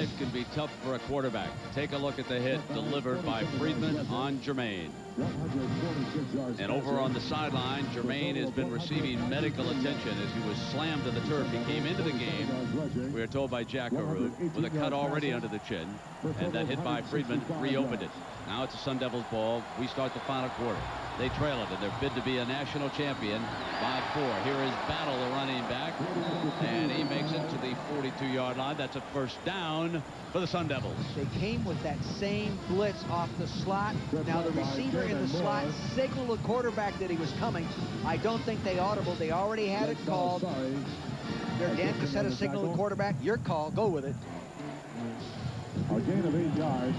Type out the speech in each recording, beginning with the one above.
life can be tough for a quarterback. Take a look at the hit delivered by Friedman on Germaine. And over on the sideline, Germaine has been receiving medical attention as he was slammed to the turf. He came into the game, we are told by Jack Arute, with a cut already under the chin, and that hit by Friedman reopened it. Now it's a Sun Devils ball. We start the final quarter. They trail it in their bid to be a national champion. 5-4. Here is Battle, the running back, and he makes it to the 42-yard line. That's a first down for the Sun Devils. They came with that same blitz off the slot. Now the receiver in the slot signaled the quarterback that he was coming. I don't think they audible. They already had it called. Their Dan Cassetta signaled the quarterback. Your call. Go with it. A gain of 8 yards.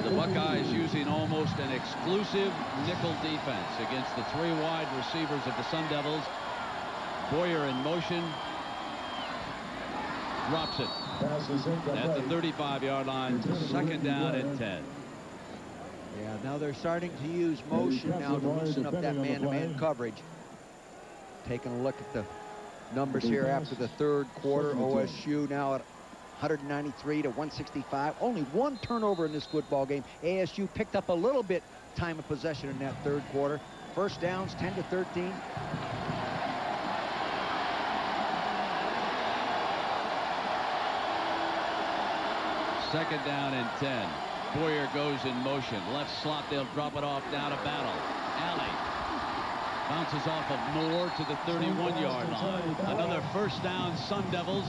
The Buckeyes using almost an exclusive nickel defense against the 3 wide receivers of the Sun Devils. Boyer in motion. Drops it at the 35-yard line. Second down and 10. Yeah, now they're starting to use motion now to loosen up that man-to-man coverage. Taking a look at the numbers here after the third quarter. OSU now at 193 to 165. Only one turnover in this football game. ASU picked up a little bit time of possession in that third quarter. First downs 10 to 13. Second down and 10. Boyer goes in motion. Left slot, they'll drop it off down to Battle. Alley bounces off of Moore to the 31-yard line. Another first down, Sun Devils.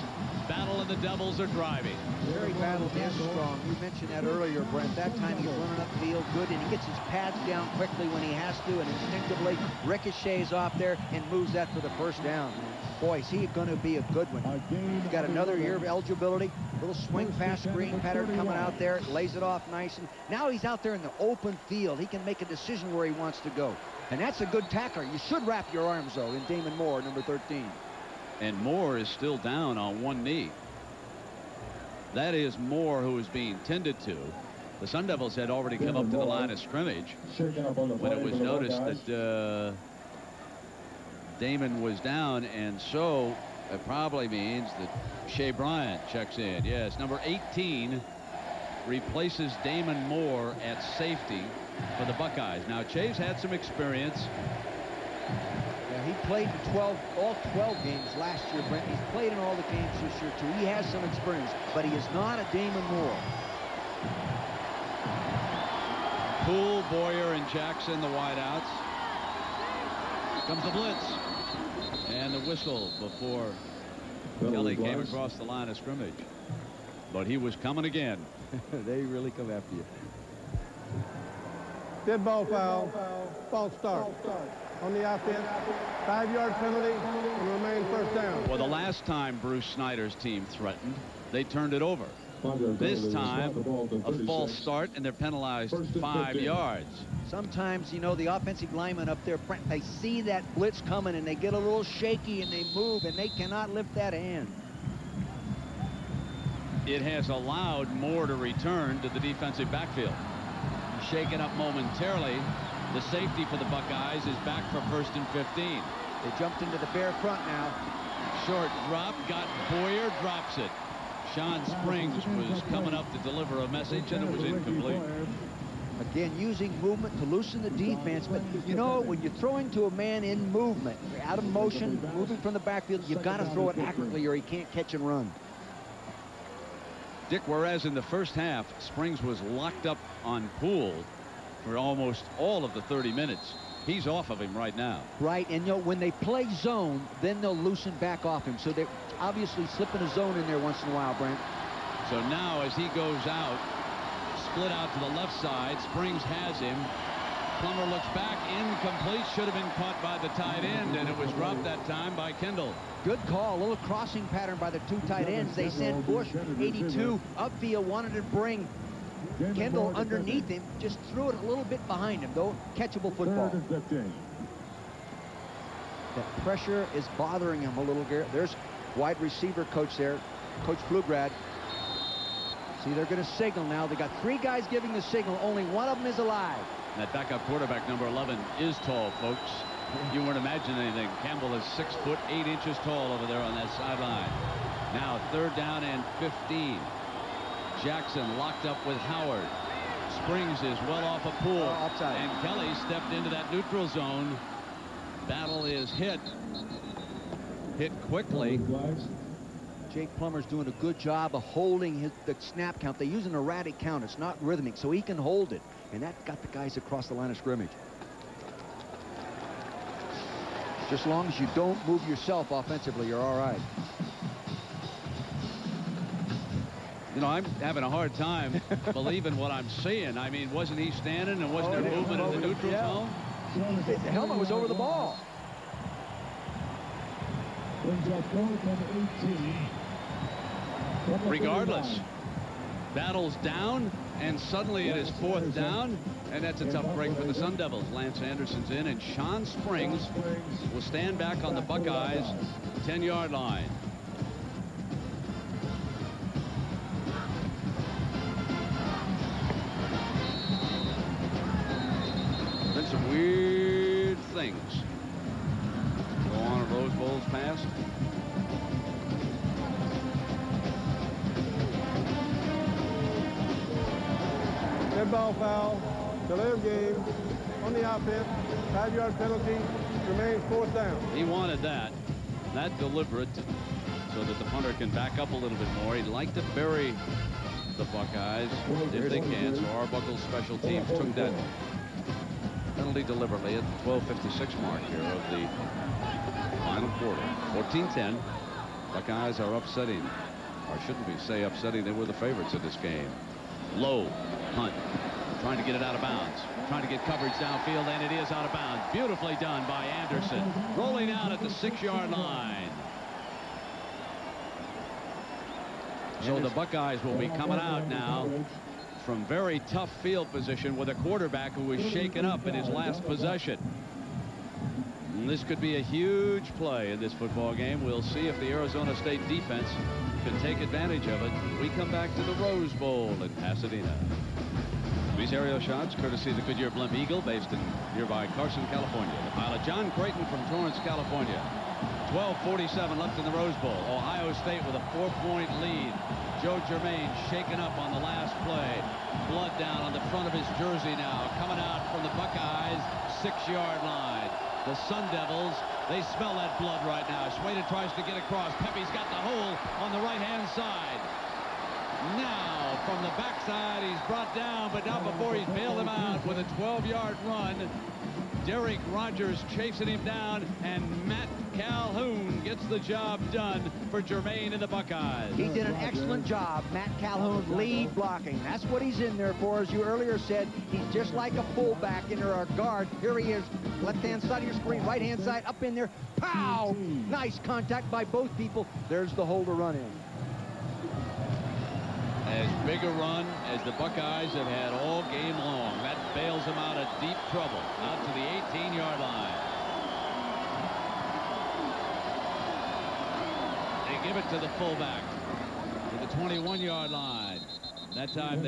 Battle and the Devils are driving. Very Battle and strong. You mentioned that earlier, Brent. That time he's running upfield good, and he gets his pads down quickly when he has to, and instinctively ricochets off there and moves that for the first down. Boy, is he going to be a good one. He's got another year of eligibility. Little swing pass screen pattern coming out there. Lays it off nice. And now he's out there in the open field. He can make a decision where he wants to go. And that's a good tackler. You should wrap your arms, though, in Damon Moore, number 13. And Moore is still down on one knee. That is Moore who is being tended to. The Sun Devils had already come up to the line of scrimmage when it was noticed that Damon was down, and so it probably means that Shea Bryant checks in. Yes, number 18 replaces Damon Moore at safety for the Buckeyes. Now, Shea's had some experience. Yeah, he played in all 12 games last year, Brent. He's played in all the games this year, too. He has some experience, but he is not a Damon Moore. Poole, Boyer, and Jackson, the wideouts. Comes the blitz. And the whistle before Kelly came across the line of scrimmage. But he was coming again. They really come after you. Dead ball foul. False start. On the offense. 5-yard penalty and remain first down. Well, the last time Bruce Snyder's team threatened, they turned it over. This time, a false start, and they're penalized 5 yards. Sometimes, you know, the offensive linemen up there, Brent, they see that blitz coming, and they get a little shaky, and they move, and they cannot lift that hand. It has allowed Moore to return to the defensive backfield. Shaken up momentarily. The safety for the Buckeyes is back for 1st and 15. They jumped into the bare front now. Short drop, got Boyer, drops it. Shawn Springs was coming up to deliver a message, and it was incomplete. Again, using movement to loosen the defense. But, you know, when you're throwing to a man in movement, out of motion, moving from the backfield, you've got to throw it accurately or he can't catch and run. Dick, whereas in the first half, Springs was locked up on Poole for almost all of the 30 minutes. He's off of him right now. Right, and you know, when they play zone, then they'll loosen back off him. So they're obviously slipping a zone in there once in a while, Brent. So now as he goes out, split out to the left side, Springs has him. Plummer looks back, incomplete, should have been caught by the tight end, and it was dropped that time by Kendall. Good call, a little crossing pattern by the 2 tight ends. They sent Bush, 82, upfield, wanted to bring Kendall underneath him, just threw it a little bit behind him, though. Catchable football. That pressure is bothering him a little, Garrett. There's wide receiver coach there, Coach Pflugrad. See, they're going to signal now. They got 3 guys giving the signal. Only one of them is alive. And that backup quarterback, number 11, is tall, folks. you weren't imagining anything. Campbell is 6 foot 8 inches tall over there on that sideline. Now 3rd down and 15. Jackson locked up with Howard. Springs is well off a pool. And Kelly stepped into that neutral zone. Battle is hit quickly. Jake Plummer's doing a good job of holding the snap count. They use an erratic count. It's not rhythmic, so he can hold it. And that got the guys across the line of scrimmage. Just as long as you don't move yourself offensively, you're all right. You know, I'm having a hard time believing what I'm seeing. I mean, wasn't he standing and wasn't there movement in the neutral zone? The helmet was over the ball. Regardless, Battle's down, and suddenly it is 4th down, and that's a tough break for the Sun Devils. Lance Anderson's in, and Shawn Springs will stand back on the Buckeyes 10-yard line. Been some weird things go on at Rose Bowl's past. Dead ball foul. Delay of game. On the offense. 5-yard penalty. Remains 4th down. He wanted that. That deliberate so that the punter can back up a little bit more. He'd like to bury the Buckeyes if they can. So Arbuckle's special teams took that penalty deliberately at the 12:56 mark here of the final quarter. 14-10. Buckeyes are upsetting, or shouldn't we say upsetting, they were the favorites of this game. Low punt, trying to get it out of bounds, trying to get coverage downfield, and it is out of bounds. Beautifully done by Anderson, rolling out at the 6-yard line. So the Buckeyes will be coming out now from very tough field position with a quarterback who was shaken up in his last possession. And this could be a huge play in this football game. We'll see if the Arizona State defense can take advantage of it. We come back to the Rose Bowl in Pasadena. These aerial shots courtesy of the Goodyear Blimp Eagle, based in nearby Carson, California. The pilot John Creighton from Torrance, California. 12:47 left in the Rose Bowl. Ohio State with a 4-point lead. Joe Germaine shaken up on the last play. Blood down on the front of his jersey now. Coming out from the Buckeyes 6-yard line. The Sun Devils, they smell that blood right now. Schweda tries to get across. Pepe's got the hole on the right-hand side. Now, from the backside, he's brought down, but not before he's bailed him out with a 12-yard run. Derek Rogers chasing him down, and Matt Calhoun gets the job done for Germaine and the Buckeyes. He did an excellent job. Matt Calhoun, lead blocking. That's what he's in there for. As you earlier said, he's just like a fullback in there, or a guard. Here he is, left-hand side of your screen, right-hand side, up in there. Pow! Nice contact by both people. There's the hole to run in. As big a run as the Buckeyes have had all game long. That bails them out of deep trouble. Out to the 18-yard line. They give it to the fullback to the 21-yard line. That time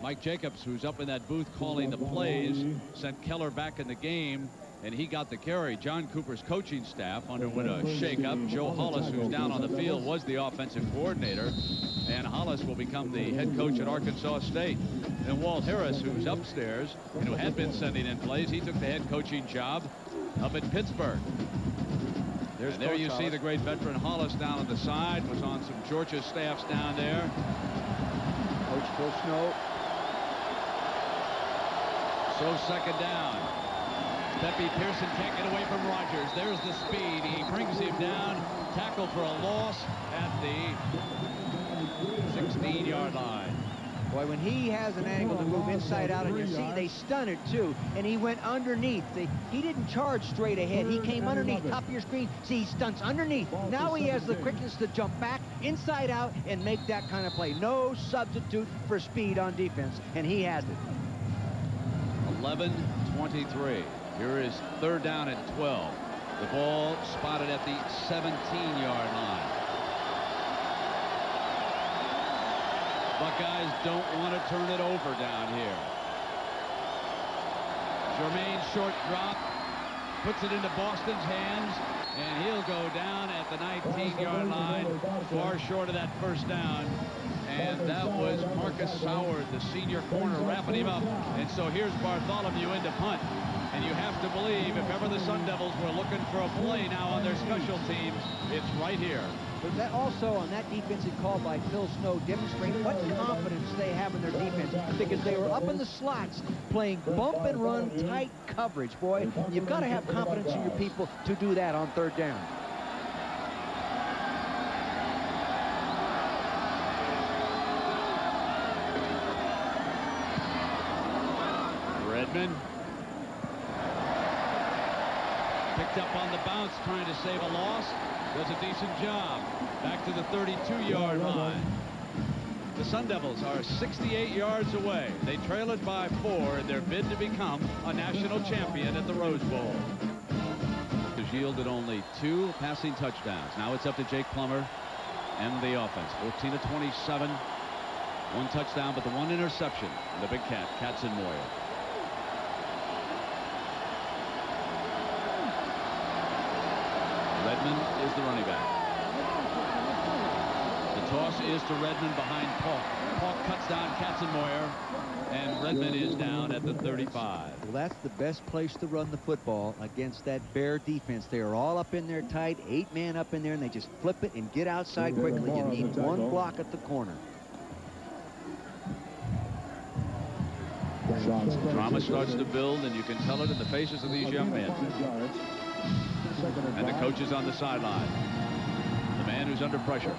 Mike Jacobs, who's up in that booth calling the plays, sent Keller back in the game, and he got the carry. John Cooper's coaching staff underwent a shakeup. Joe Hollis, who's down on the field, was the offensive coordinator, and Hollis will become the head coach at Arkansas State. And Walt Harris, who's upstairs and who had been sending in plays, he took the head coaching job up at Pittsburgh. And there you see the great veteran Hollis down on the side, was on some Georgia staffs down there. Coach Phil Snow. So 2nd down. Pepe Pearson can't get away from Rogers. There's the speed. He brings him down. Tackle for a loss at the 16-yard line. Boy, when he has an angle to move inside out, and you see they stun it too, and he went underneath. He didn't charge straight ahead. He came underneath, top of your screen. See, he stunts underneath. Now he has the quickness to jump back, inside out, and make that kind of play. No substitute for speed on defense, and he has it. 11-23. Here is 3rd down and 12. The ball spotted at the 17-yard line. Buckeyes don't want to turn it over down here. Germaine short drop, puts it into Boston's hands, and he'll go down at the 19-yard line, far short of that first down. And that was Marcus Soward, the senior corner, wrapping him up. And so here's Bartholomew into punt. And you have to believe, if ever the Sun Devils were looking for a play now on their special teams, it's right here. But that also, on that defensive call by Phil Snow, demonstrates what confidence they have in their defense, because they were up in the slots playing bump and run tight coverage. Boy, you've got to have confidence in your people to do that on third down. Redmond picked up on the bounce, trying to save a loss. Does a decent job. Back to the 32-yard line. The Sun Devils are 68 yards away. They trail it by 4 in their bid to become a national champion at the Rose Bowl. Has yielded only 2 passing touchdowns. Now it's up to Jake Plummer and the offense. 14 of 27. 1 touchdown, but the 1 interception. The big cat, Katzenmoyer. Redmond is the running back. The toss is to Redmond behind Paul. Paul cuts down Katzenmoyer, and Redmond is down at the 35. Well, that's the best place to run the football against that Bear defense. They are all up in there tight, 8 man up in there, and they just flip it and get outside quickly. You need 1 block at the corner. Drama starts to build, and you can tell it in the faces of these young men. And the coach is on the sideline. The man who's under pressure.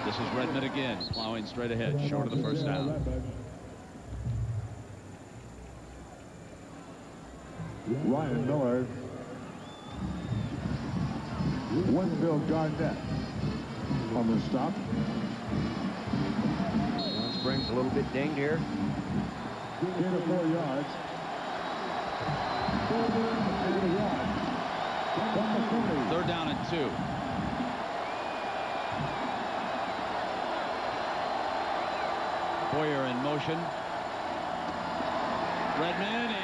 This is Redmond again, plowing straight ahead, short of the first down. Ryan Miller. Winfield Garnett on the stop. Shawn Springs a little bit dinged here. Gain of 4 yards. 3rd down and 2. Boyer in motion. Redmond, and he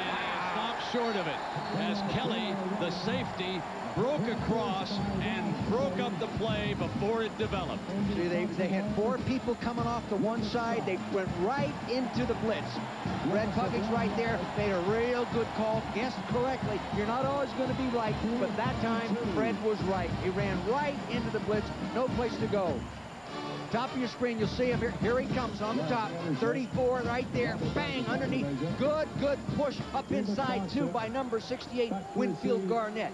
stopped short of it as Kelly, the safety, broke across and broke up the play before it developed. See, they had 4 people coming off the one side. They went right into the blitz. Red Puckets right there made a real good call, guessed correctly. You're not always going to be right, but that time Fred was right. He ran right into the blitz, no place to go. Top of your screen, you'll see him here. Here he comes on the top. 34 right there. Bang, underneath. Good push up inside, too, by number 68, Winfield Garnett.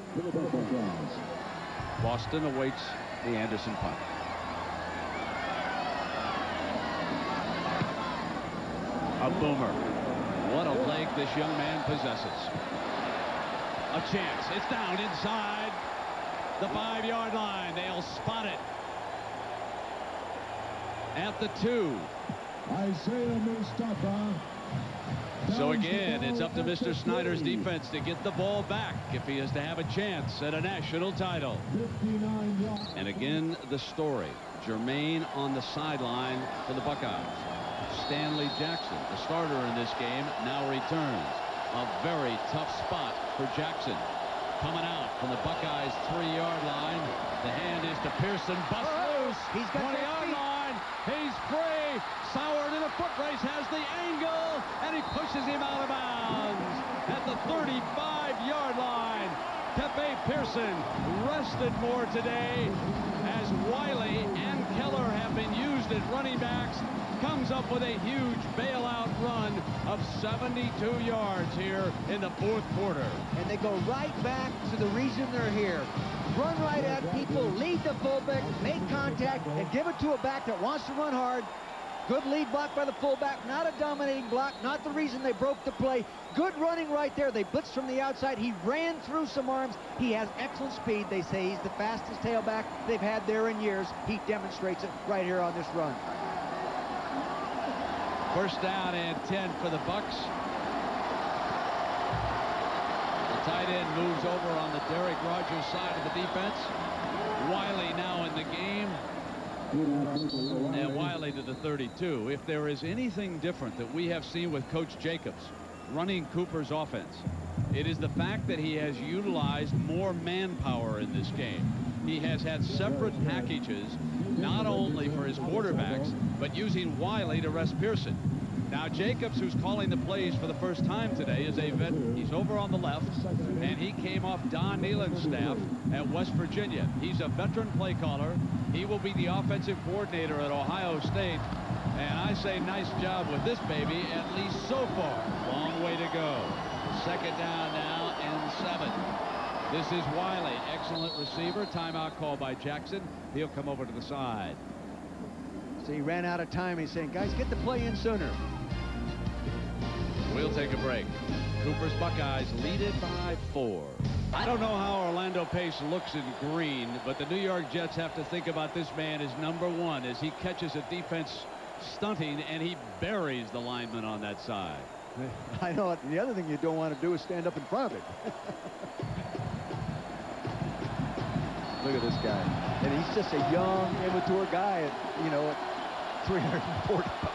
Boston awaits the Anderson punt. A boomer. What a leg this young man possesses. A chance. It's down inside the 5-yard line. They'll spot it at the 2. Isaiah Mustafa. So again, it's up to Mr. Snyder's defense to get the ball back if he is to have a chance at a national title. And again, the story. Germaine on the sideline for the Buckeyes. Stanley Jackson, the starter in this game, now returns. A very tough spot for Jackson. Coming out from the Buckeyes' 3-yard line. The hand is to Pearson. Bust loose. He's got 20-yard line. He's free. Soward in a foot race has the angle, and he pushes him out of bounds at the 35-yard line. Tepe Pearson rested more today as Wiley and Keller have been used as running backs. Comes up with a huge bailout run of 72 yards here in the 4th quarter. And they go right back to the reason they're here. Run right at people, lead the fullback, make contact, and give it to a back that wants to run hard. Good lead block by the fullback, not a dominating block, not the reason they broke the play. Good running right there. They blitzed from the outside. He ran through some arms. He has excellent speed. They say he's the fastest tailback they've had there in years. He demonstrates it right here on this run. 1st down and 10 for the Bucks. The tight end moves over on the Derek Rogers side of the defense. Wiley now in the game. And Wiley to the 32. If there is anything different that we have seen with Coach Jacobs running Cooper's offense, it is the fact that he has utilized more manpower in this game. He has had separate packages, not only for his quarterbacks, but using Wiley to rest Pearson. Now Jacobs, who's calling the plays for the first time today, is a vet. He's over on the left, and he came off Don Nealon's staff at West Virginia. He's a veteran play caller. He will be the offensive coordinator at Ohio State. And I say nice job with this baby, at least so far. Long way to go. Second down now and 7. This is Wiley, excellent receiver. Timeout call by Jackson. He'll come over to the side. So he ran out of time. He's saying, guys, get the play in sooner. We'll take a break. Cooper's Buckeyes lead it by 4. I don't know how Orlando Pace looks in green, but the New York Jets have to think about this man as number 1 as he catches a defense stunting and he buries the lineman on that side. I know. The other thing you don't want to do is stand up in front of it. Look at this guy. And he's just a young, immature guy at, you know, at 340 pounds.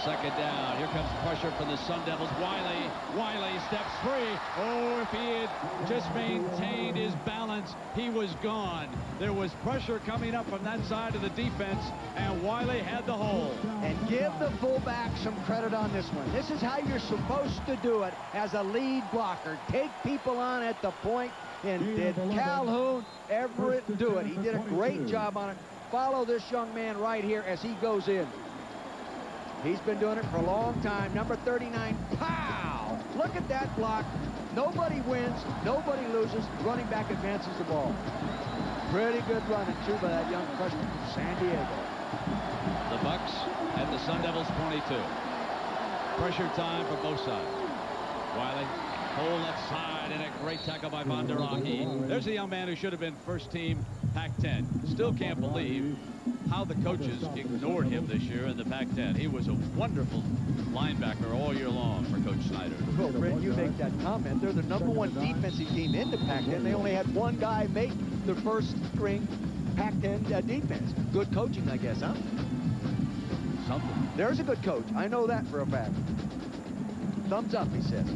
Second down. Here comes pressure from the Sun Devils. Wiley steps free. Oh, if he had just maintained his balance, he was gone. There was pressure coming up from that side of the defense, and Wiley had the hole. And give the fullback some credit on this one. This is how you're supposed to do it as a lead blocker. Take people on at the point, and did Calhoun ever do it? He did a great job on it. Follow this young man right here as he goes in. He's been doing it for a long time. Number 39, pow! Look at that block. Nobody wins, nobody loses. Running back advances the ball. Pretty good running, too, by that young freshman from San Diego. The Bucks at the Sun Devils 22. Pressure time for both sides. Wiley, whole left side, and a great tackle by Von der Ache. There's a young man who should have been first team Pac-10. Still can't believe how the coaches ignored him this year in the Pac-10. He was a wonderful linebacker all year long for Coach Snyder. Well, Brent, you make that comment. They're the #1 defensive team in the Pac-10. They only had one guy make the first string Pac-10 defense. Good coaching, I guess, huh? Something. There's a good coach. I know that for a fact. Thumbs up, he says.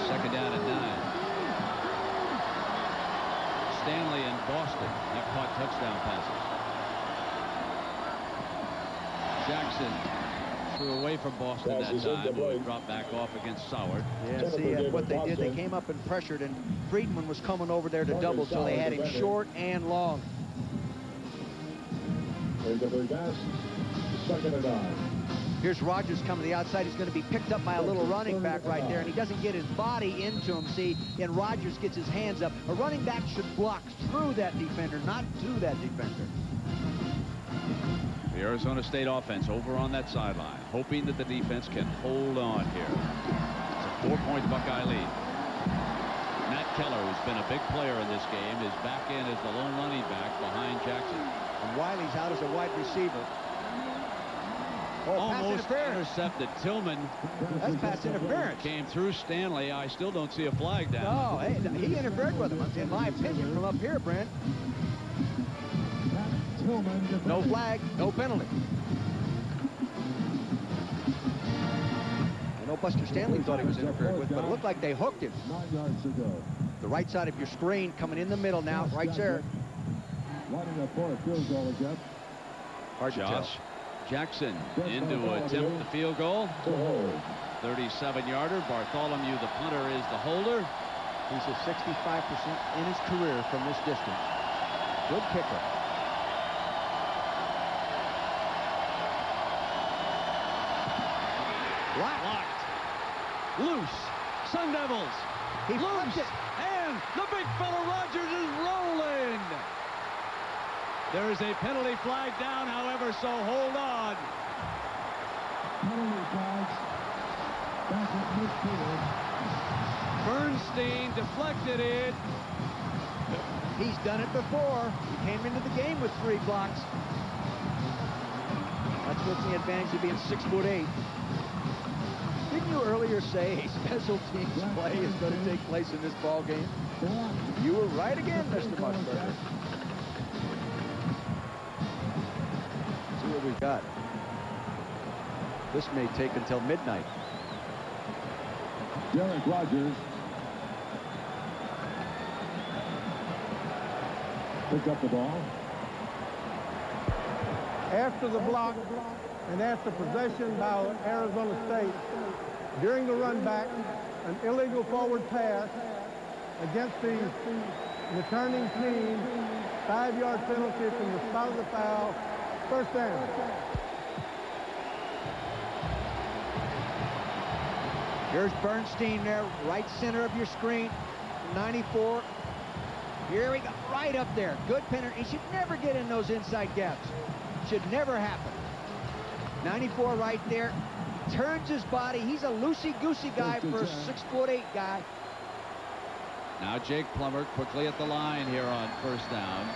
Second down and 9. Stanley and Boston have caught touchdown passes. Jackson threw away from Boston that time, who had dropped back off against Soward. Yeah, see, what they did, they came up and pressured, and Friedman was coming over there to double, so they had him short and long. Second and 9. Here's Rogers coming to the outside. He's going to be picked up by a little running back right there, and he doesn't get his body into him, see, and Rogers gets his hands up. A running back should block through that defender, not to that defender. The Arizona State offense over on that sideline, hoping that the defense can hold on here. It's a 4-point Buckeye lead. Matt Keller, who's been a big player in this game, is back in as the lone running back behind Jackson. And Wiley's out as a wide receiver. Oh, almost intercepted. Tillman. That's pass interference. Came through Stanley. I still don't see a flag down. No, hey, he interfered with him, in my opinion, from up here, Brent. No flag, no penalty. I know Buster Stanley thought he was interfered with, but it looked like they hooked him. 9 yards to go. The right side of your screen coming in the middle now, right there. Lining up for a field goal again. Hard to tell. Jackson into attempt the field goal. 37-yarder. Bartholomew, the punter, is the holder. He's at 65% in his career from this distance. Good kicker. Locked. Loose. Sun Devils. He loose. It. And the big fella Rogers is rolling. There is a penalty flag down, however, so hold on. Penalty flags. Back at midfield. Bernstein deflected it. He's done it before. He came into the game with 3 blocks. That's what's the advantage of being 6'8". Didn't you earlier earlier say a special teams play is going to take place in this ball game? You were right again, Mr. Mushberger. See what we've got. This may take until midnight. Derek Rogers picked up the ball. After the block and after possession by Arizona State, during the run back, an illegal forward pass against the returning team, 5-yard penalty from the spot of the foul, first down. Here's Bernstein there, right center of your screen, 94. Here we go, right up there. Good penner. He should never get in those inside gaps. Should never happen. 94 right there. Turns his body. He's a loosey-goosey guy for a 6'8" guy. Now Jake Plummer quickly at the line here on first down.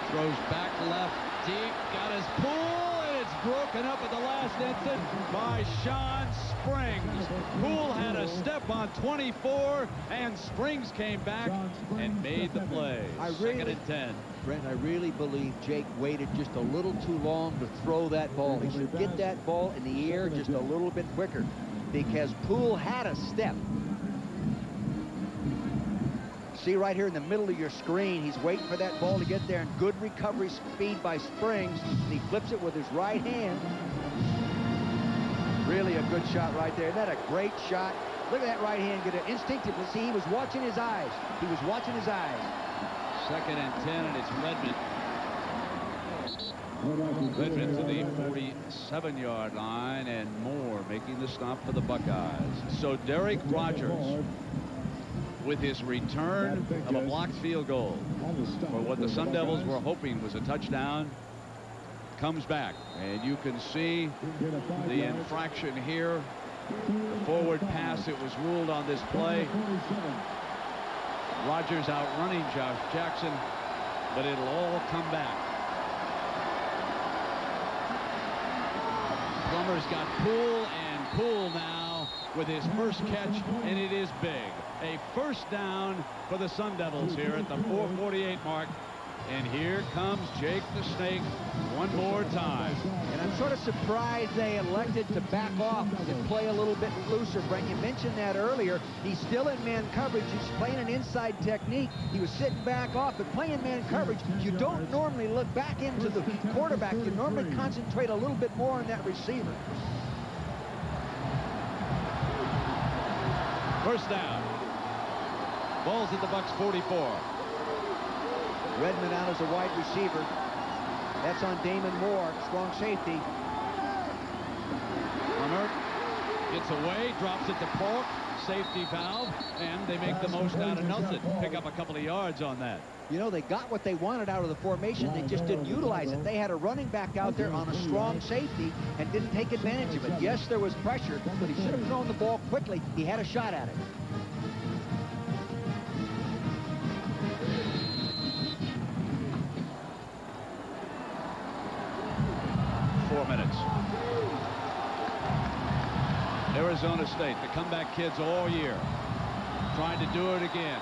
Throws back left deep. Got his pull, and it's broken up at the last instant by Shawn Springs. Poole had a step on 24, and Springs came back and made the play. Second and 10. Brent, I really believe Jake waited just a little too long to throw that ball. He should get that ball in the air just a little bit quicker, because Poole had a step. See right here in the middle of your screen, he's waiting for that ball to get there, and good recovery speed by Springs, and he flips it with his right hand. Really a good shot right there. Isn't that a great shot? Look at that right hand get it instinctively. See, he was watching his eyes. He was watching his eyes. Second and 10, and it's Redmond. Redmond to the 47-yard line, and Moore making the stop for the Buckeyes. So Derek Rogers, with his return of a blocked field goal for what the Sun Devils were hoping was a touchdown, comes back, and you can see the infraction here. The forward pass, it was ruled on this play. Rogers outrunning Josh Jackson, but it'll all come back. Plummer's got Poole, and Poole now with his first catch, and it is big. A first down for the Sun Devils here at the 4:48 mark. And here comes Jake the Snake one more time. And I'm sort of surprised they elected to back off and play a little bit looser. Brent, you mentioned that earlier. He's still in man coverage. He's playing an inside technique. He was sitting back off, but playing man coverage, you don't normally look back into the quarterback. You normally concentrate a little bit more on that receiver. First down. Ball's at the Bucks 44. Redmond out as a wide receiver. That's on Damon Moore, strong safety. Plummer gets away, drops it to Polk, safety valve, and they make the most out of nothing. Pick up a couple of yards on that. You know, they got what they wanted out of the formation. They just didn't utilize it. They had a running back out there on a strong safety and didn't take advantage of it. Yes, there was pressure, but he should have thrown the ball quickly. He had a shot at it. Arizona State, the comeback kids all year, trying to do it again.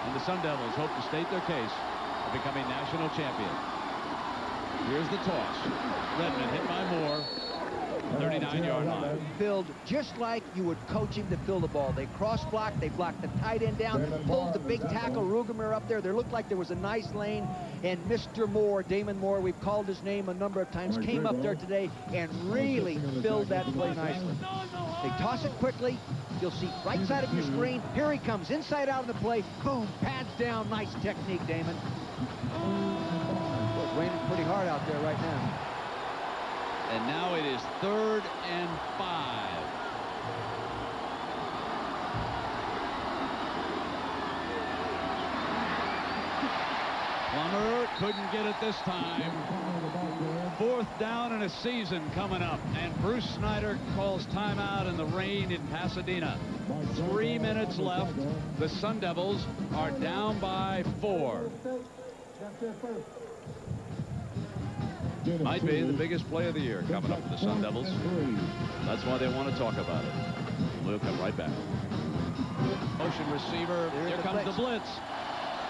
And the Sun Devils hope to state their case of becoming national champion. Here's the toss. Redmond hit by Moore, 39-yard line. Filled just like you would coach him to fill the ball. They cross-blocked, they blocked the tight end down, pulled the big tackle, Rugemer up there. There looked like there was a nice lane, and Mr. Moore, Damon Moore, we've called his name a number of times, came up there today and really filled that play nicely. They toss it quickly. You'll see right side of your screen. Here he comes, inside out of the play. Boom, pads down. Nice technique, Damon. Well, it's raining pretty hard out there right now. And now it is 3rd and 5. Plummer couldn't get it this time. 4th down in a season coming up, and Bruce Snyder calls timeout in the rain in Pasadena. 3 minutes left. The Sun Devils are down by 4. Might be the biggest play of the year coming up for the Sun Devils. That's why they want to talk about it. We'll come right back. Motion receiver. Here comes the blitz.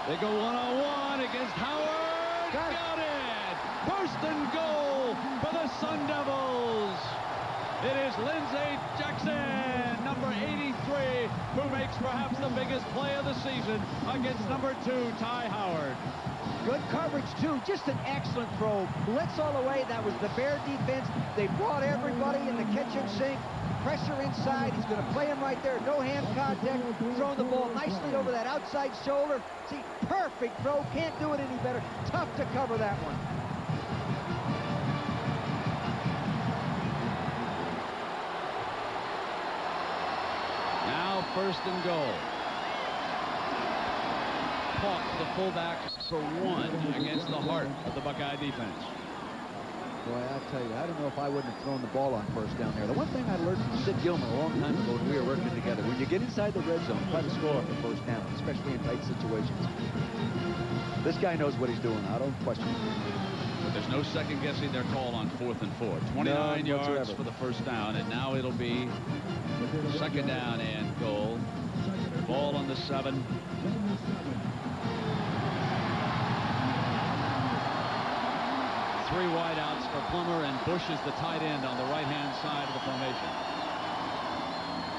They go one-on-one against Howard. Got it! First and goal for the Sun Devils. It is Lindsey Jackson, number 83, who makes perhaps the biggest play of the season against number 2, Ty Howard. Good coverage, too. Just an excellent throw. Blitz all the way. That was the Bear defense. They brought everybody in the kitchen sink. Pressure inside. He's going to play him right there. No hand contact. Throwing the ball nicely over that outside shoulder. See, perfect throw. Can't do it any better. Tough to cover that one. Now first and goal. Caught the fullback for 1 against the heart of the Buckeye defense. Boy, I tell you, I don't know if I wouldn't have thrown the ball on first down there. The one thing I learned from Sid Gilman a long time ago when we were working together, when you get inside the red zone, try to score off the first down, especially in tight situations. This guy knows what he's doing. I don't question it. There's no second guessing their call on 4th and 4. 29 yards for the first down, and now it'll be second down and goal. Ball on the 7. Three wideouts for Plummer, and Bush is the tight end on the right-hand side of the formation.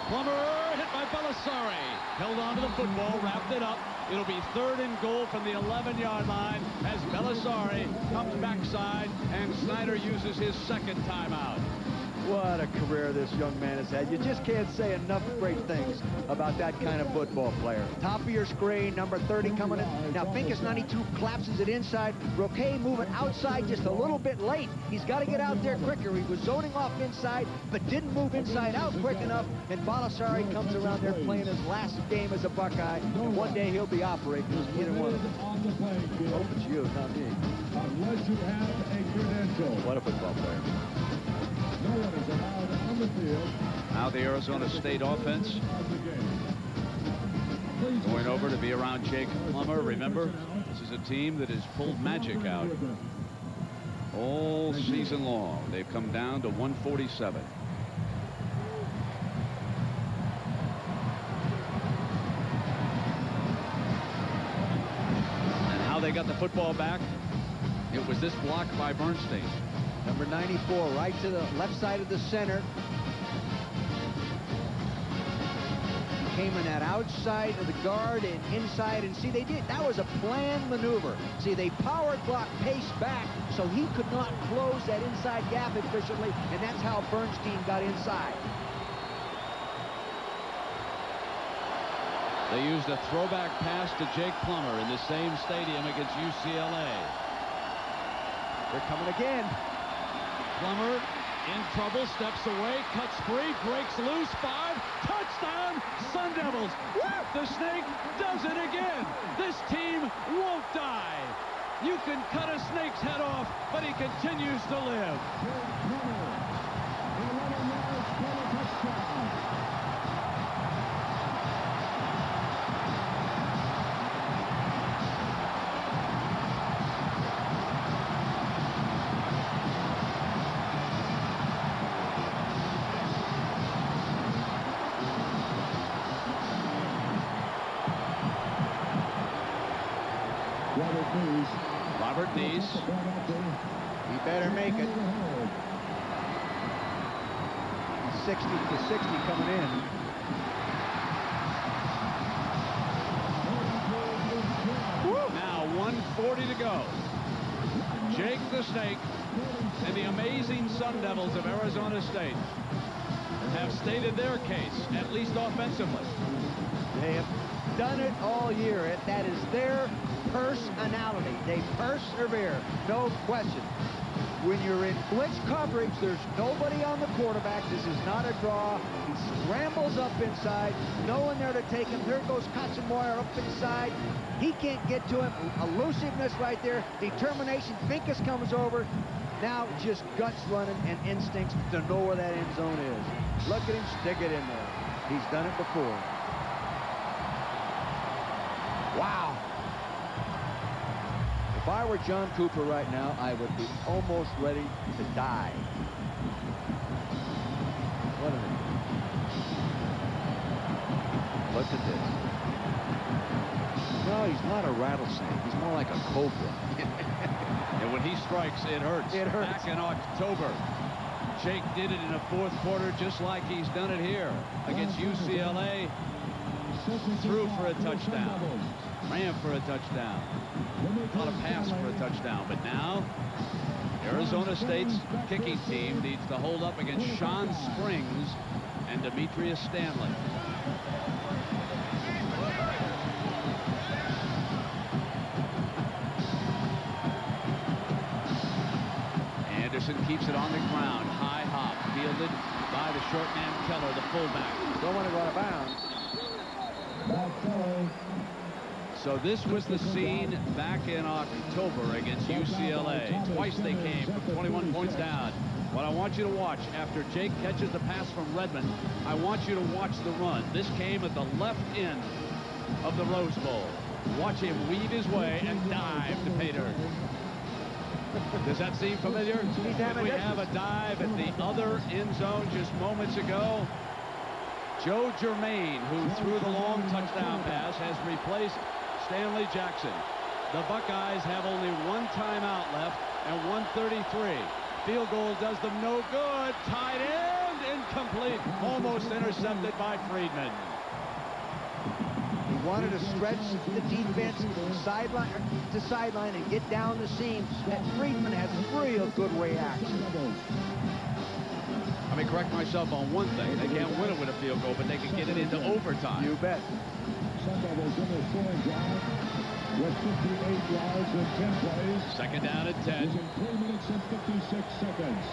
Plummer hit by Belisari. Held onto the football, wrapped it up. It'll be 3rd and goal from the 11-yard line as Belisari comes backside, and Snyder uses his second timeout. What a career this young man has had. You just can't say enough great things about that kind of football player. Top of your screen, number 30 coming in. Now, Finkus 92 collapses it inside. Roquet moving outside just a little bit late. He's got to get out there quicker. He was zoning off inside, but didn't move inside out quick enough. And Belisari comes around there playing his last game as a Buckeye. And one day he'll be operating as either one of them. Hope it's you, not me. Unless you have a credential. What a football player. No one is allowed on the field. Now the Arizona State offense going over to be around Jake Plummer. Remember, this is a team that has pulled magic out all season long. They've come down to 147. And how they got the football back, it was this block by Bernstein. Number 94, right to the left side of the center. He came in that outside of the guard and inside, and see, they did. That was a planned maneuver. See, they powered block Pace back so he could not close that inside gap efficiently, and that's how Bernstein got inside. They used a throwback pass to Jake Plummer in the same stadium against UCLA. They're coming again. Plummer in trouble, steps away, cuts free, breaks loose, 5, touchdown, Sun Devils. Woo! The Snake does it again. This team won't die. You can cut a snake's head off, but he continues to live. Robert Neese. He better make it. 60 to 60 coming in. Now 1:40 to go. Jake the Snake and the amazing Sun Devils of Arizona State have stated their case, at least offensively. They have done it all year. That is their personality. They persevere, no question. When you're in blitz coverage, there's nobody on the quarterback. This is not a draw. He scrambles up inside. No one there to take him. There goes Katzenmoyer up inside. He can't get to him. Elusiveness right there. Determination. Finkus comes over. Now just guts running and instincts to know where that end zone is. Look at him stick it in there. He's done it before. Wow. If I were John Cooper right now, I would be almost ready to die. What a minute. Look at this. No, he's not a rattlesnake. He's more like a cobra. And when he strikes, it hurts. It hurts. Back in October, Jake did it in the fourth quarter just like he's done it here against UCLA. Threw for a touchdown. Ran for a touchdown. Caught a pass for a touchdown. But now, Arizona State's kicking team needs to hold up against Shawn Springs and Demetrius Stanley. Anderson keeps it on the ground. High hop. Fielded by the short man Keller, the fullback. Don't want to go out of bounds. So this was the scene back in October against UCLA. Twice they came from 21 points down. What I want you to watch after Jake catches the pass from Redmond, I want you to watch the run. This came at the left end of the Rose Bowl. Watch him weave his way and dive to pay dirt. Does that seem familiar? Did we have a dive at the other end zone just moments ago? Joe Germaine, who threw the long touchdown pass, has replaced Stanley Jackson. The Buckeyes have only one timeout left and 1:33. Field goal does them no good. Tight end, incomplete. Almost intercepted by Friedman. He wanted to stretch the defense sideline to sideline and get down the seam. And Friedman has real good reaction. Let me correct myself on one thing. They can't win it with a field goal, but they can get it into overtime. You bet. Sun Devils in their scoring drive with 58 yards in 10 plays. Second down and 10. In 3 minutes and 56 seconds.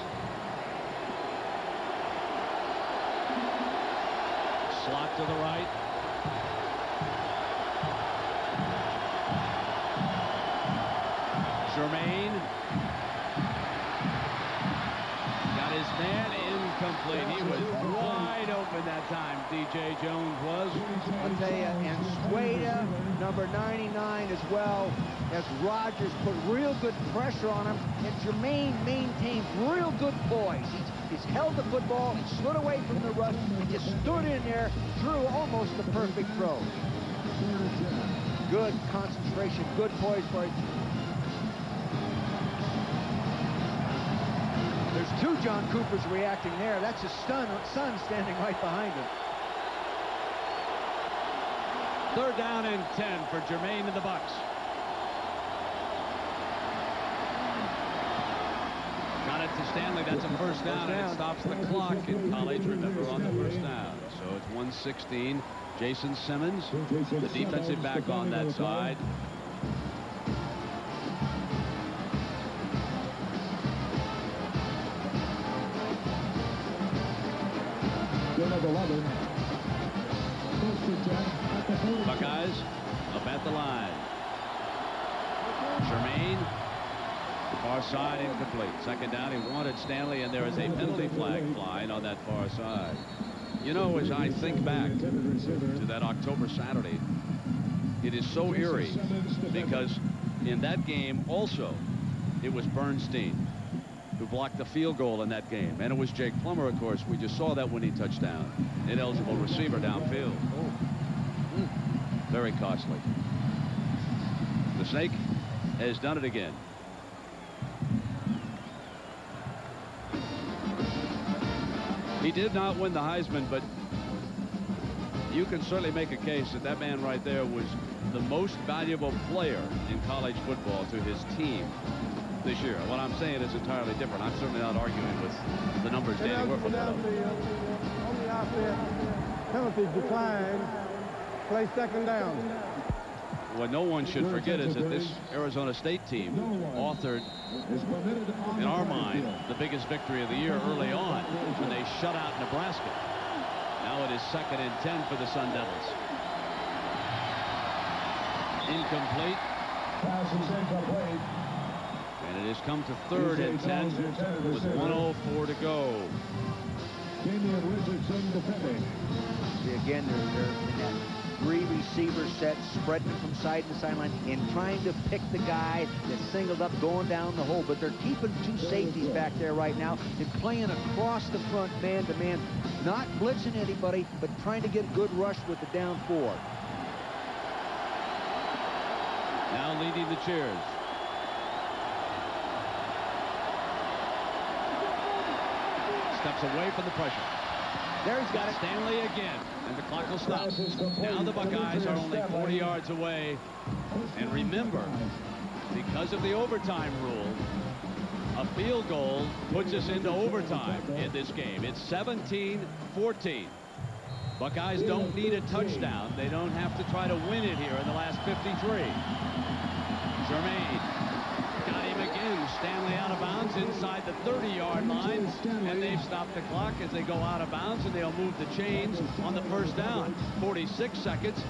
Slot to the right. Germaine got his man incomplete. He was wide open that time, DJ Jones was. I'll tell you, and Sueda, number 99 as well, as Rogers put real good pressure on him, and Germaine maintained real good poise. He's held the football, he stood away from the rush, and just stood in there, drew almost the perfect throw. Good concentration, good poise for it. There's two John Coopers reacting there. That's his son standing right behind him. Third down and 10 for Germaine and the Bucks. Got it to Stanley. That's a first down, and it stops the clock in college, remember, on the first down. So it's 1:16. Jason Simmons, the defensive back on that side. Buckeyes up at the line. Germaine, far side, incomplete. Second down. He wanted Stanley, and there is a penalty flag flying on that far side. You know, as I think back to that October Saturday, it is so eerie because in that game also it was Bernstein who blocked the field goal in that game, and it was Jake Plummer, of course. We just saw that winning touchdown. Ineligible receiver downfield. Very costly. The Snake has done it again. He did not win the Heisman, but you can certainly make a case that that man right there was the most valuable player in college football to his team this year. What I'm saying is entirely different. I'm certainly not arguing with the numbers Danny were from. On the offense, penalties declined. Play second down. What no one should forget is that this Arizona State team authored, in our mind, the biggest victory of the year early on when they shut out Nebraska. Now it is 2nd and 10 for the Sun Devils. Incomplete. And it has come to 3rd and 10 with 1:04 to go. The again, they're in that three-receiver set, spreading from side to sideline and trying to pick the guy that's singled up going down the hole. But they're keeping two safeties back there right now and playing across the front man-to-man, not blitzing anybody, but trying to get a good rush with the down four. Now leading the cheers. Steps away from the pressure. There he's got it. Stanley again, and the clock will stop. Now the Buckeyes are only 40 yards away. And remember, because of the overtime rule, a field goal puts us into overtime in this game. It's 17-14. Buckeyes don't need a touchdown. They don't have to try to win it here in the last 53. Germaine got him again. Stanley out of bounds inside the 30-yard line, and they've stopped the clock as they go out of bounds, and they'll move the chains on the first down. 46 seconds,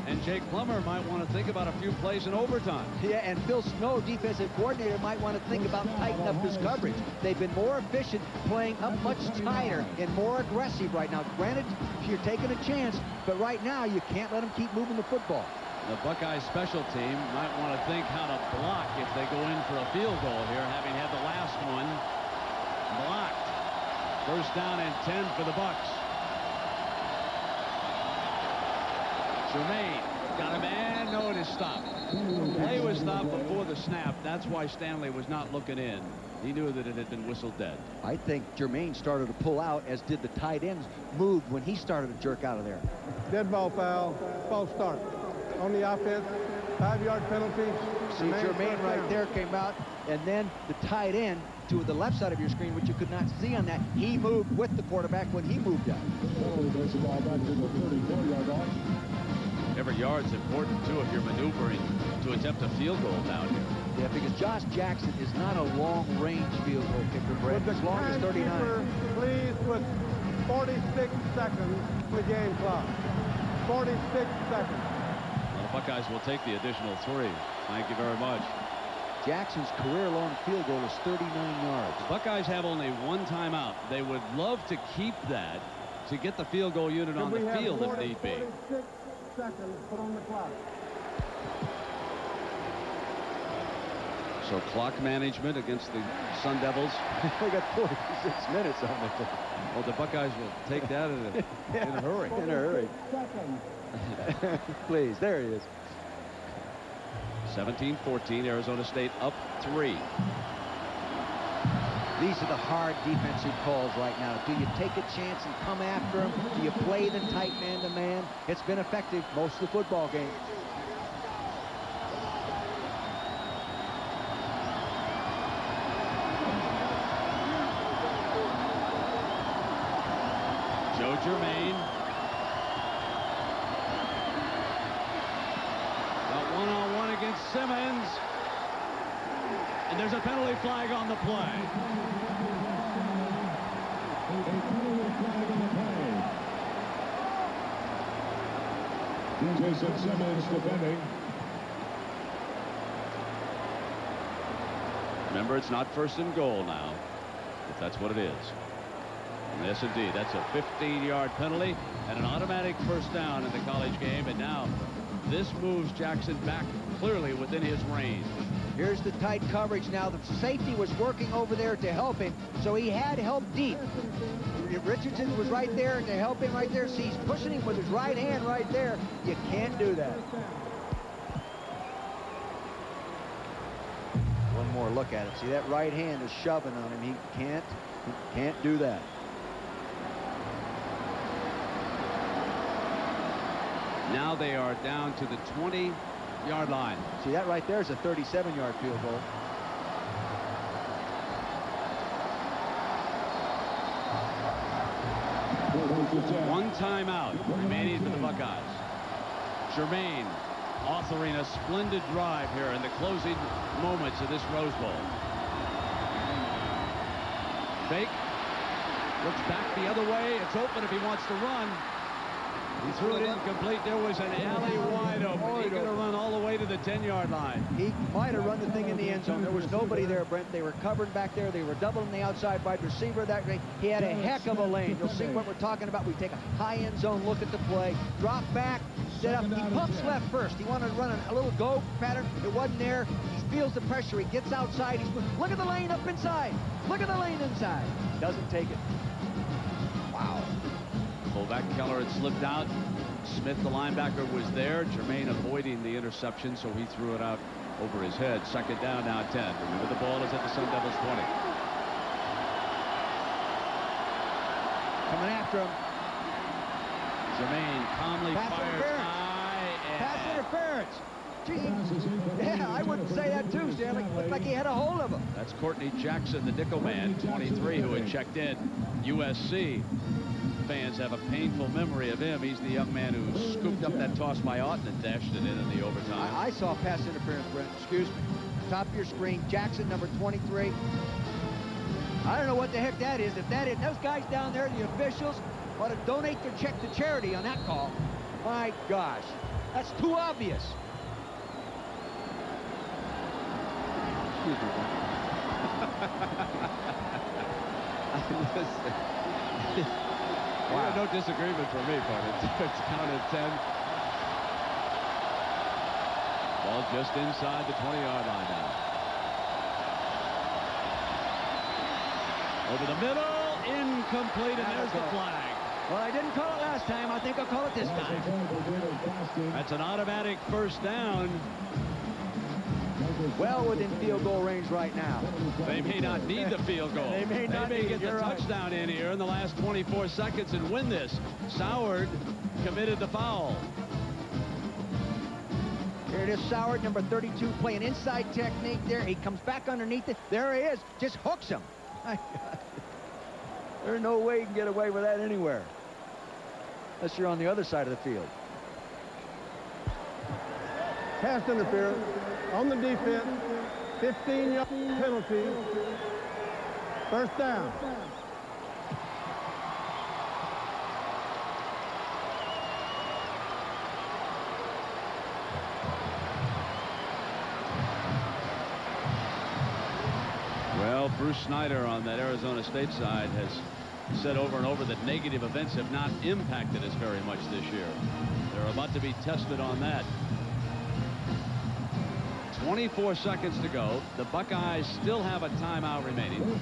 and Jake Plummer might want to think about a few plays in overtime. Yeah, and Phil Snow, defensive coordinator, might want to think about tightening up his coverage. They've been more efficient, playing up much tighter and more aggressive right now. Granted, you're taking a chance, but right now you can't let them keep moving the football. The Buckeye special team might want to think how to block if they go in for a field goal here, having had the last one blocked. First down and 10 for the Bucks. Germaine got a man. No, it is stopped. Play was stopped before the snap. That's why Stanley was not looking in. He knew that it had been whistled dead. I think Germaine started to pull out, as did the tight ends moved when he started to jerk out of there. Dead ball foul, false start. On the offense, 5-yard penalty. See, Germaine right there came out, and then the tight end to the left side of your screen, which you could not see on that, he moved with the quarterback when he moved out. Every yard's important, too, if you're maneuvering to attempt a field goal down here. Yeah, because Josh Jackson is not a long-range field goal kicker, Brett. As long as 39. Please put 46 seconds for the game clock. 46 seconds. The Buckeyes will take the additional 3. Thank you very much. Jackson's career-long field goal is 39 yards. The Buckeyes have only one timeout. They would love to keep that to get the field goal unit on the field if need be. 46 seconds put on the clock. So clock management against the Sun Devils. They got 46 minutes on it. Well, the Buckeyes will take that in a hurry. In a hurry. Please, there he is. 17-14, Arizona State up 3. These are the hard defensive calls right now. Do you take a chance and come after them? Do you play them tight man-to-man? It's been effective most of the football game. Joe Germaine. One-on-one against Simmons. And there's a penalty flag on the play. Jason Simmons defending. Remember, it's not first and goal now, if that's what it is. And yes, indeed, that's a 15-yard penalty and an automatic first down in the college game. And now this moves Jackson back clearly within his range. Here's the tight coverage now. The safety was working over there to help him, so he had help deep. Richardson was right there to help him right there. See, he's pushing him with his right hand right there. You can't do that. One more look at it. See, that right hand is shoving on him. He can't do that. Now they are down to the 20-yard line. See, that right there is a 37-yard field goal. One timeout remaining for the Buckeyes. Germaine authoring a splendid drive here in the closing moments of this Rose Bowl. Fake. Looks back the other way. It's open if he wants to run. He threw it incomplete. There was an alley wide open. He could have run all the way to the 10-yard line. He might have run the thing in the end zone. There was nobody there, Brent. They were covered back there. They were doubling the outside wide receiver that way. He had a heck of a lane. You'll see what we're talking about. We take a high end zone look at the play. Drop back, set up. He pumps left first. He wanted to run a little go pattern. It wasn't there. He feels the pressure. He gets outside. Look at the lane up inside. Look at the lane inside. Doesn't take it. Wow. Fullback Keller had slipped out. Smith, the linebacker, was there. Germaine avoiding the interception, so he threw it out over his head. Second down, now 10. Remember, the ball is at the Sun Devils 20. Coming after him. Germaine calmly fires high. Pass interference. Gee, yeah, I wouldn't say that too, Stanley. Looked like he had a hold of him. That's Courtney Jackson, the nickel man, 23, who had checked in. USC fans have a painful memory of him. He's the young man who scooped up that toss by Outland and dashed it in the overtime. I saw pass interference, Brent. Excuse me. Top of your screen, Jackson, number 23. I don't know what the heck that is. If that is, those guys down there, the officials, ought to donate their check to charity on that call. My gosh, that's too obvious. Excuse me, Wow. No disagreement for me, but it's counted 10. Ball just inside the 20-yard line now. Over the middle, incomplete, and there's the flag. Well, I didn't call it last time. I think I'll call it this time. That's an automatic first down. Well within field goal range right now. They may not need the field goal. They may get the touchdown in here in the last 24 seconds and win this. Soward committed the foul. Here it is, Soward, number 32, playing inside technique there. He comes back underneath it. There he is. Just hooks him. There's no way you can get away with that anywhere. Unless you're on the other side of the field. Pass interference on the defense. 15-yard penalty. First down. Well, Bruce Snyder on that Arizona State side has said over and over that negative events have not impacted us very much this year. They're about to be tested on that. 24 seconds to go. The Buckeyes still have a timeout remaining.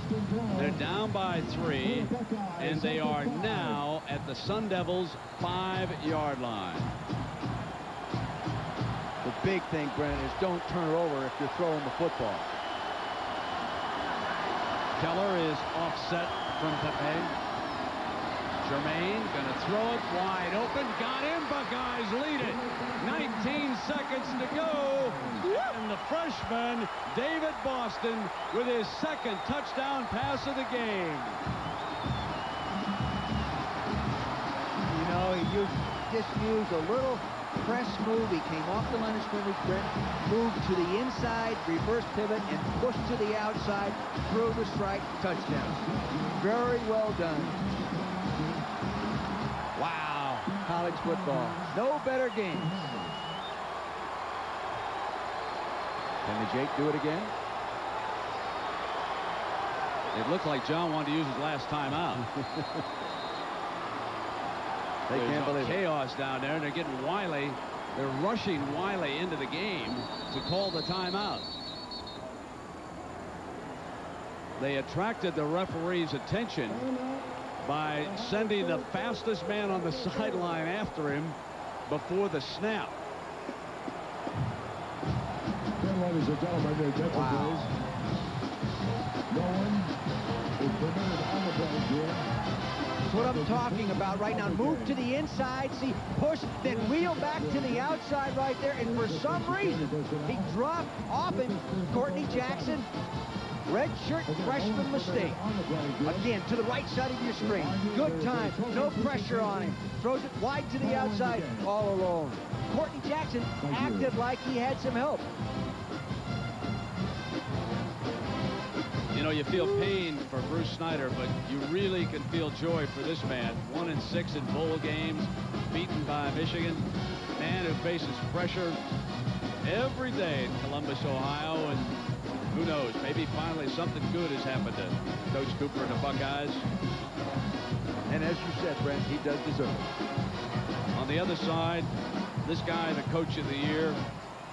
They're down by 3, and they are now at the Sun Devils' 5-yard line. The big thing, Brent, is don't turn it over if you're throwing the football. Keller is offset from Pepe. Germaine going to throw it wide open. Got him. Buckeyes lead it. 19 seconds to go. And the freshman, David Boston, with his second touchdown pass of the game. You know, he just used a little press move. He came off the line of scrimmage, Brent, moved to the inside, reverse pivot, and pushed to the outside, threw the strike, touchdown. Very well done. Wow, college football. No better games. Can the Jake do it again? It looked like John wanted to use his last timeout. They can't believe it. Chaos down there, and they're getting Wiley. They're rushing Wiley into the game to call the timeout. They attracted the referee's attention by sending the fastest man on the sideline after him before the snap. Ladies and gentlemen, the judges Wow. No one is permitted on the play here. That's what I'm talking about right now. Move to the inside, see, push, then wheel back to the outside right there, and for some reason, he dropped off him. Courtney Jackson, red shirt freshman mistake. Again, to the right side of your screen. Good time, no pressure on him. Throws it wide to the outside, all alone. Courtney Jackson acted like he had some help. You know, you feel pain for Bruce Snyder, but you really can feel joy for this man. 1-6 in bowl games, beaten by Michigan. Man who faces pressure every day in Columbus, Ohio, and who knows, maybe finally something good has happened to Coach Cooper and the Buckeyes. And as you said, Brent, he does deserve it. On the other side, this guy, the coach of the year,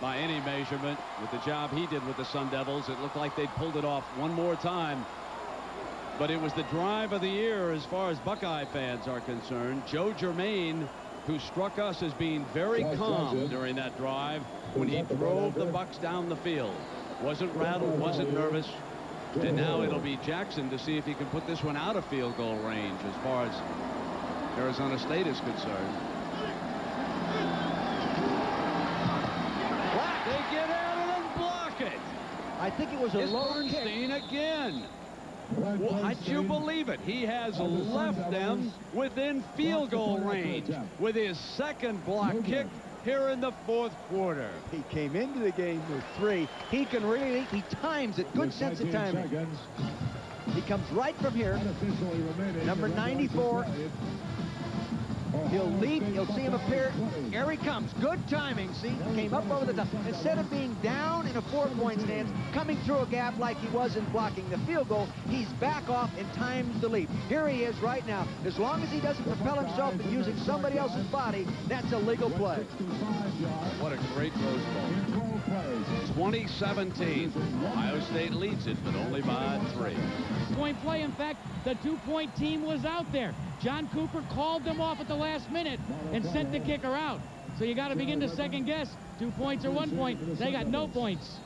by any measurement, with the job he did with the Sun Devils, it looked like they'd pulled it off one more time. But it was the drive of the year as far as Buckeye fans are concerned. Joe Germaine, who struck us as being very calm during that drive when he drove the Bucks down the field. Wasn't rattled, wasn't nervous. And now it'll be Jackson to see if he can put this one out of field goal range as far as Arizona State is concerned. They get out and block it. I think it was a low kick. Again. Would you believe it? He has left them within field goal range with his second block kick here in the fourth quarter. He came into the game with 3. He can really, he times it. Good sense of timing. He comes right from here. Number 94. He'll leap. You'll see him appear. Here he comes. Good timing. See, came up over the top. Instead of being down in a 4-point stance, coming through a gap like he was in blocking the field goal, he's back off and times the leap. Here he is right now. As long as he doesn't propel himself and using somebody else's body, that's a legal play. What a great Rose Bowl. 2017. Ohio State leads it, but only by 3. Point play. In fact, the 2-point team was out there. John Cooper called them off at the last minute and sent the kicker out. So you got to begin to second guess. 2 points or 1 point. They got no points.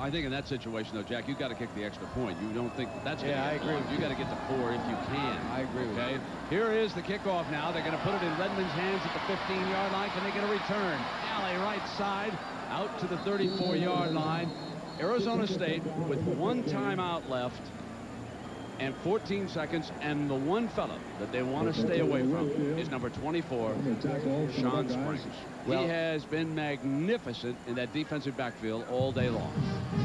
I think in that situation, though, Jack, you've got to kick the extra point. You don't think that's going to I agree. You got to get to 4 if you can. I agree with you. Here is the kickoff now. They're going to put it in Redmond's hands at the 15-yard line. Can they get a return? Alley right side out to the 34-yard line. Arizona State with 1 timeout left and 14 seconds, and the one fella that they want to stay away from is number 24, Shawn Springs. He has been magnificent in that defensive backfield all day long.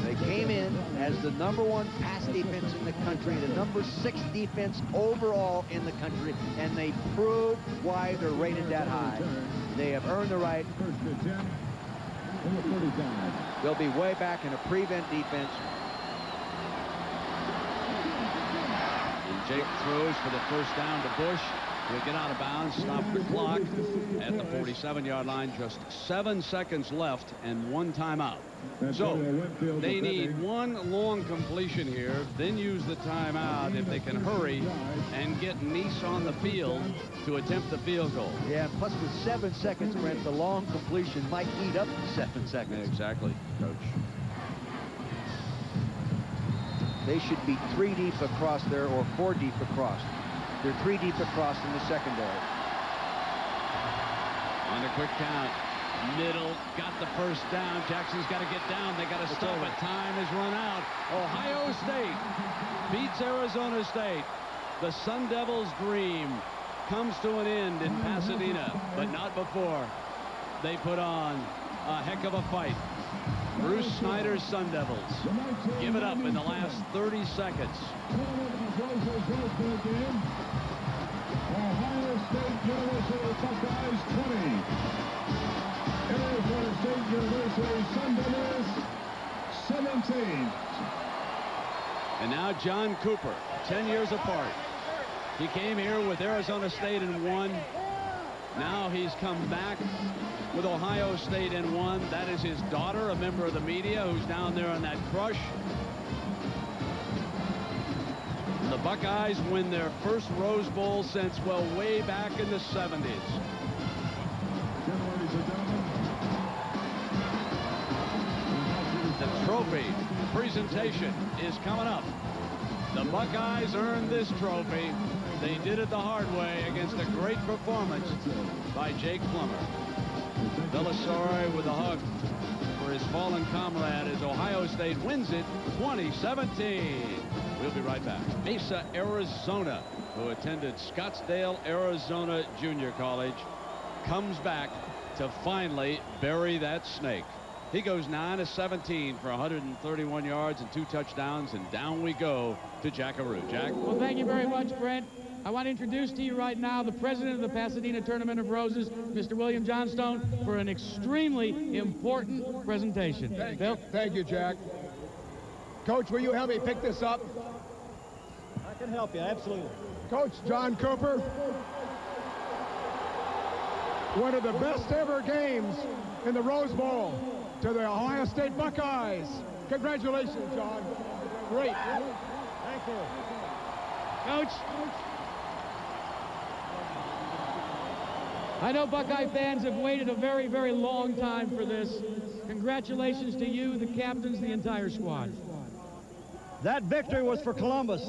They came in as the #1 pass defense in the country, the #6 defense overall in the country, and they proved why they're rated that high. They have earned the right. They'll be way back in a prevent defense. Jake throws for the first down to Bush. He'll get out of bounds, stop the clock at the 47-yard line. Just 7 seconds left and 1 timeout. So they need 1 long completion here, then use the timeout if they can hurry and get Nice on the field to attempt the field goal. Yeah, plus with 7 seconds, Brent, the long completion might eat up 7 seconds. Exactly, Coach. They should be 3 deep across there or 4 deep across. They're 3 deep across in the secondary. On the quick count, middle, got the first down. Jackson's got to get down. They got to stop it. Time has run out. Ohio State beats Arizona State. The Sun Devils' dream comes to an end in Pasadena, but not before they put on a heck of a fight. Bruce Snyder's Sun Devils give it up in the last 30 seconds. Ohio State University Buckeyes 20. Arizona State University Sun Devils 17. And now John Cooper, 10 years apart. He came here with Arizona State and won. Now he's come back with Ohio State and won. That is his daughter, a member of the media, who's down there on that crush. The Buckeyes win their first Rose Bowl since, well, way back in the 70s. The trophy presentation is coming up. The Buckeyes earned this trophy. They did it the hard way against a great performance by Jake Plummer. Belisari with a hug for his fallen comrade as Ohio State wins it 2017. We'll be right back. Mesa, Arizona, who attended Scottsdale, Arizona Junior College, comes back to finally bury that snake. He goes 9 of 17 for 131 yards and 2 touchdowns, and down we go to Jackaroo. Jack? Well, thank you very much, Brent. I want to introduce to you right now the president of the Pasadena Tournament of Roses, Mr. William Johnstone, for an extremely important presentation. Bill? Thank you, Jack. Coach, will you help me pick this up? I can help you, absolutely. Coach John Cooper, one of the best ever games in the Rose Bowl to the Ohio State Buckeyes. Congratulations, John. Great. Thank you. Coach, I know Buckeye fans have waited a very, very long time for this. Congratulations to you, the captains, the entire squad. That victory was for Columbus.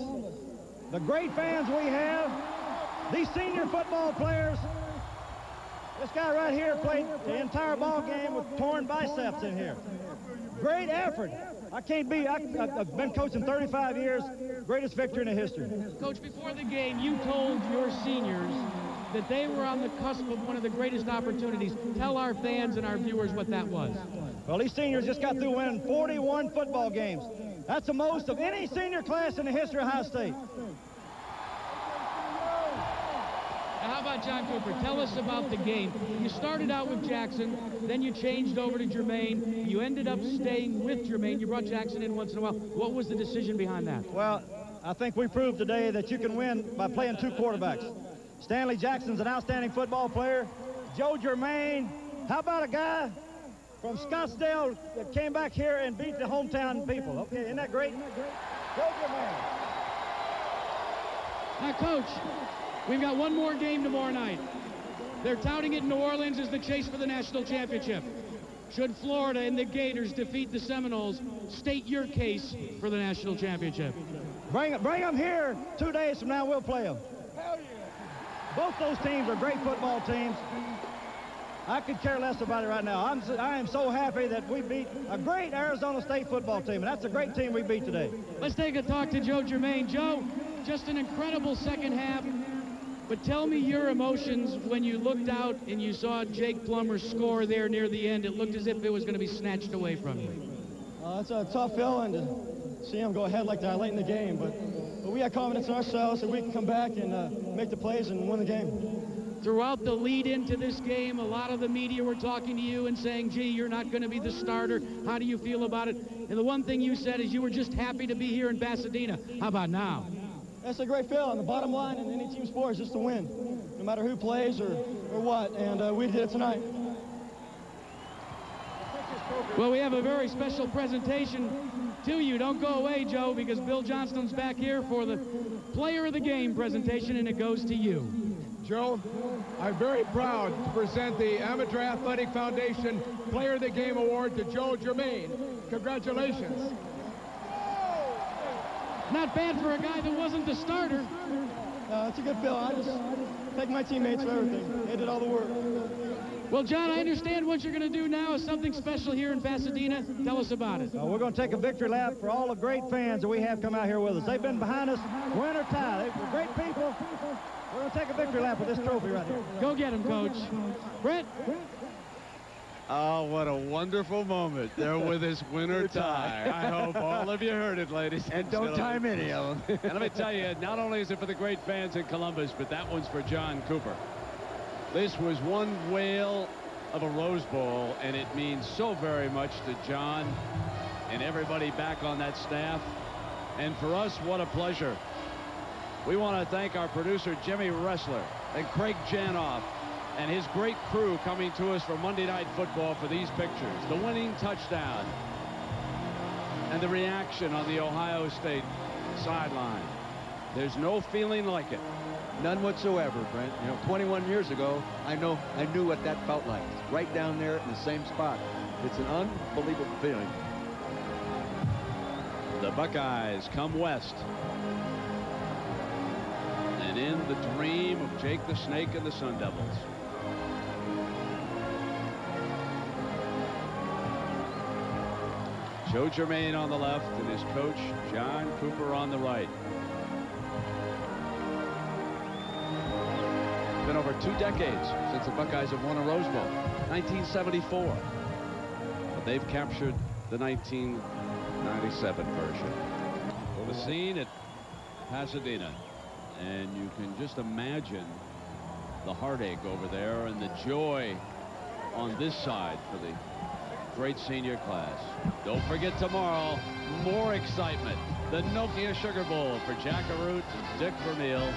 The great fans we have, these senior football players. This guy right here played the entire ball game with torn biceps in here. Great effort. I've been coaching 35 years. Greatest victory in the history. Coach, before the game, you told your seniors that they were on the cusp of one of the greatest opportunities. Tell our fans and our viewers what that was. Well, these seniors just got through winning 41 football games. That's the most of any senior class in the history of Ohio State. Now, how about John Cooper? Tell us about the game. You started out with Jackson, then you changed over to Germaine. You ended up staying with Germaine. You brought Jackson in once in a while. What was the decision behind that? Well, I think we proved today that you can win by playing 2 quarterbacks. Stanley Jackson's an outstanding football player. Joe Germaine, how about a guy from Scottsdale that came back here and beat the hometown people? Okay, isn't that great? Joe Germaine. Now, Coach, we've got one more game tomorrow night. They're touting it in New Orleans as the chase for the national championship. Should Florida and the Gators defeat the Seminoles, state your case for the national championship. Bring them here 2 days from now, we'll play them. Hell yeah. Both those teams are great football teams. I could care less about it right now. I am so happy that we beat a great Arizona State football team, and that's a great team we beat today. Let's take a talk to Joe Germaine. Joe, just an incredible second half, but tell me your emotions when you looked out and you saw Jake Plummer score there near the end. It looked as if it was going to be snatched away from you. It's a tough feeling to see him go ahead like that late in the game, but we had confidence in ourselves that we can come back and make the plays and win the game. Throughout the lead into this game, a lot of the media were talking to you and saying, gee, you're not going to be the starter. How do you feel about it? And the one thing you said is you were just happy to be here in Pasadena. How about now? That's a great feeling. The bottom line in any team sport is just to win, no matter who plays or what, and we did it tonight. Well, we have a very special presentation to you. Don't go away, Joe, because Bill Johnstone's back here for the Player of the Game presentation, and it goes to you. Joe, I'm very proud to present the Amateur Athletic Foundation Player of the Game Award to Joe Germaine. Congratulations. Not bad for a guy that wasn't the starter. It's a good feeling. I just thank my teammates for everything. They did all the work. Well, John, I understand what you're going to do now is something special here in Pasadena. Tell us about it. We're going to take a victory lap for all the great fans that we have come out here with us. They've been behind us, win or tie. They're great people. We're going to take a victory lap with this trophy right here. Go get him, Coach. Brett? Oh, what a wonderful moment. They're with us, win or tie. I hope all of you heard it, ladies. And don't time any of them. And let me tell you, not only is it for the great fans in Columbus, but that one's for John Cooper. This was one whale of a Rose Bowl, and it means so very much to John and everybody back on that staff. And for us, what a pleasure. We want to thank our producer, Jimmy Ressler, and Craig Janoff, and his great crew coming to us for Monday Night Football for these pictures. The winning touchdown and the reaction on the Ohio State sideline. There's no feeling like it. None whatsoever, Brent. You know, 21 years ago, I knew what that felt like. Right down there in the same spot. It's an unbelievable feeling. The Buckeyes come west. And in the dream of Jake the Snake and the Sun Devils. Joe Germaine on the left and his coach, John Cooper, on the right. It's been over 2 decades since the Buckeyes have won a Rose Bowl. 1974. but they've captured the 1997 version. The scene at Pasadena, and you can just imagine the heartache over there and the joy on this side for the great senior class. Don't forget tomorrow, more excitement. The Nokia Sugar Bowl for Jack Arute and Dick Vermeil.